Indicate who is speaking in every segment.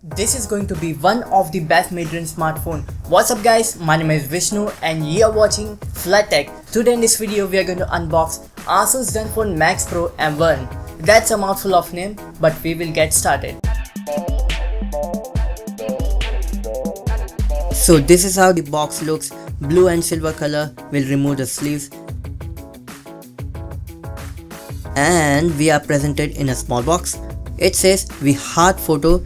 Speaker 1: This is going to be one of the best mid-range smartphone. What's up guys, my name is Vishnu and you are watching Flat Tech. Today in this video we are going to unbox Asus Zenfone Max Pro M1. That's a mouthful of name, but we will get started. So this is how the box looks. Blue and silver color. We'll remove the sleeves. And we are presented in a small box. It says we heart photo.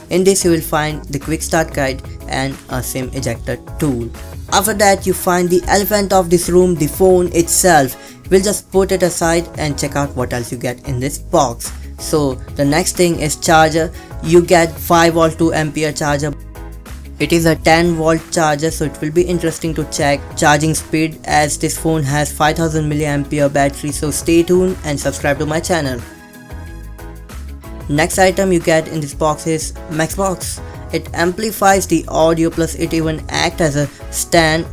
Speaker 1: In this you will find the quick start guide and a SIM ejector tool. After that you find the elephant of this room, the phone itself. We'll just put it aside and check out what else you get in this box. So the next thing is charger. You get 5V 2A charger. It is a 10V charger, so it will be interesting to check charging speed as this phone has 5000 mAh battery. So stay tuned and subscribe to my channel. Next item you get in this box is Max Box. It amplifies the audio, plus it even acts as a stand.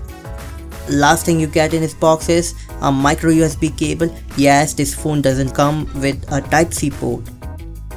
Speaker 1: Last thing you get in this box is a micro USB cable. Yes, this phone doesn't come with a Type-C port.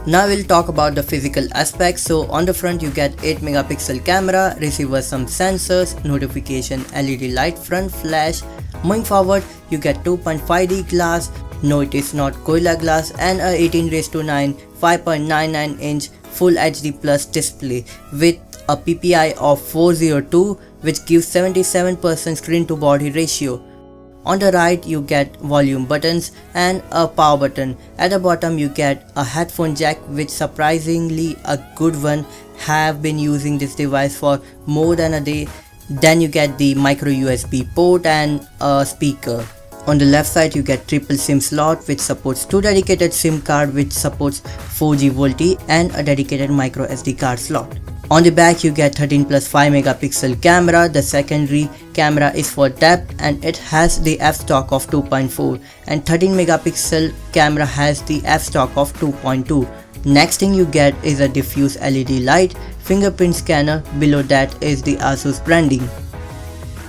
Speaker 1: Now we'll talk about the physical aspects. So on the front you get 8MP camera, receiver, some sensors, notification, LED light, front flash. Moving forward you get 2.5D glass. No, it is not Gorilla Glass, and a 18:9 5.99-inch Full HD Plus display with a PPI of 402, which gives 77% screen to body ratio. On the right you get volume buttons and a power button. At the bottom you get a headphone jack, which surprisingly a good one. Have been using this device for more than a day. Then you get the micro USB port and a speaker. On the left side you get triple SIM slot, which supports 2 dedicated SIM card, which supports 4G VoLTE, and a dedicated micro SD card slot. On the back you get 13+5MP camera. The secondary camera is for depth and it has the f-stop of 2.4, and 13MP camera has the f-stop of 2.2. Next thing you get is a diffuse LED light, fingerprint scanner. Below that is the Asus branding.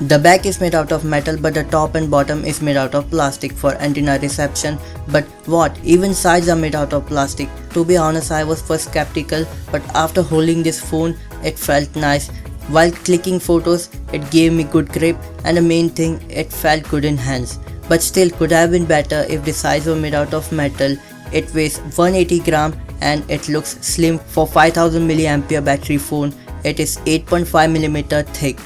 Speaker 1: The back is made out of metal, but the top and bottom is made out of plastic for antenna reception. But what, even sides are made out of plastic. To be honest, I was first skeptical, but after holding this phone it felt nice. While clicking photos it gave me good grip, and the main thing, it felt good in hands. But still could have been better if the sides were made out of metal. It weighs 180 grams and it looks slim for 5000 mAh battery phone. It is 8.5mm thick.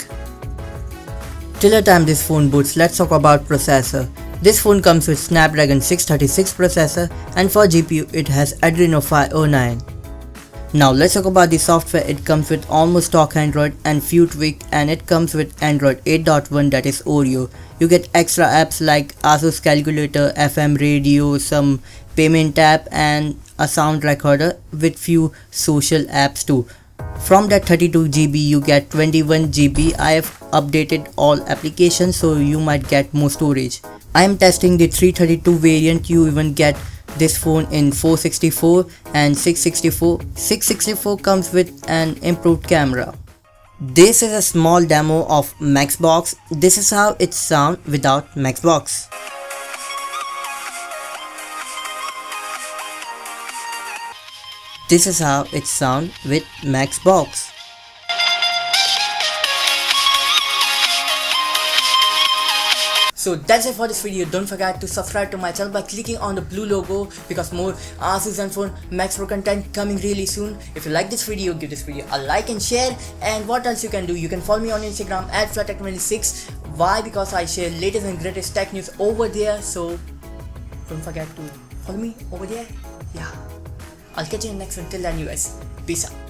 Speaker 1: Till the time this phone boots, let's talk about processor. This phone comes with Snapdragon 636 processor, and for GPU it has Adreno 509. Now let's talk about the software. It comes with almost stock Android and few tweaks, and it comes with Android 8.1, that is Oreo. You get extra apps like Asus Calculator, FM radio, some payment app, and a sound recorder with few social apps too. From that 32GB you get 21GB. I have updated all applications, so you might get more storage. I am testing the 332 variant. You even get this phone in 464 and 664. 664 comes with an improved camera. This is a small demo of Max Box. This is how it sounds without Max Box. This is how it sounds with Max Box. So that's it for this video. Don't forget to subscribe to my channel by clicking on the blue logo, because more Asus Zenfone Max Pro content coming really soon. If you like this video, give this video a like and share. And what else you can do? You can follow me on Instagram at FlatTech26. Why? Because I share latest and greatest tech news over there. So don't forget to follow me over there. Yeah. I'll catch you in the next one. Till then, you guys. Peace out.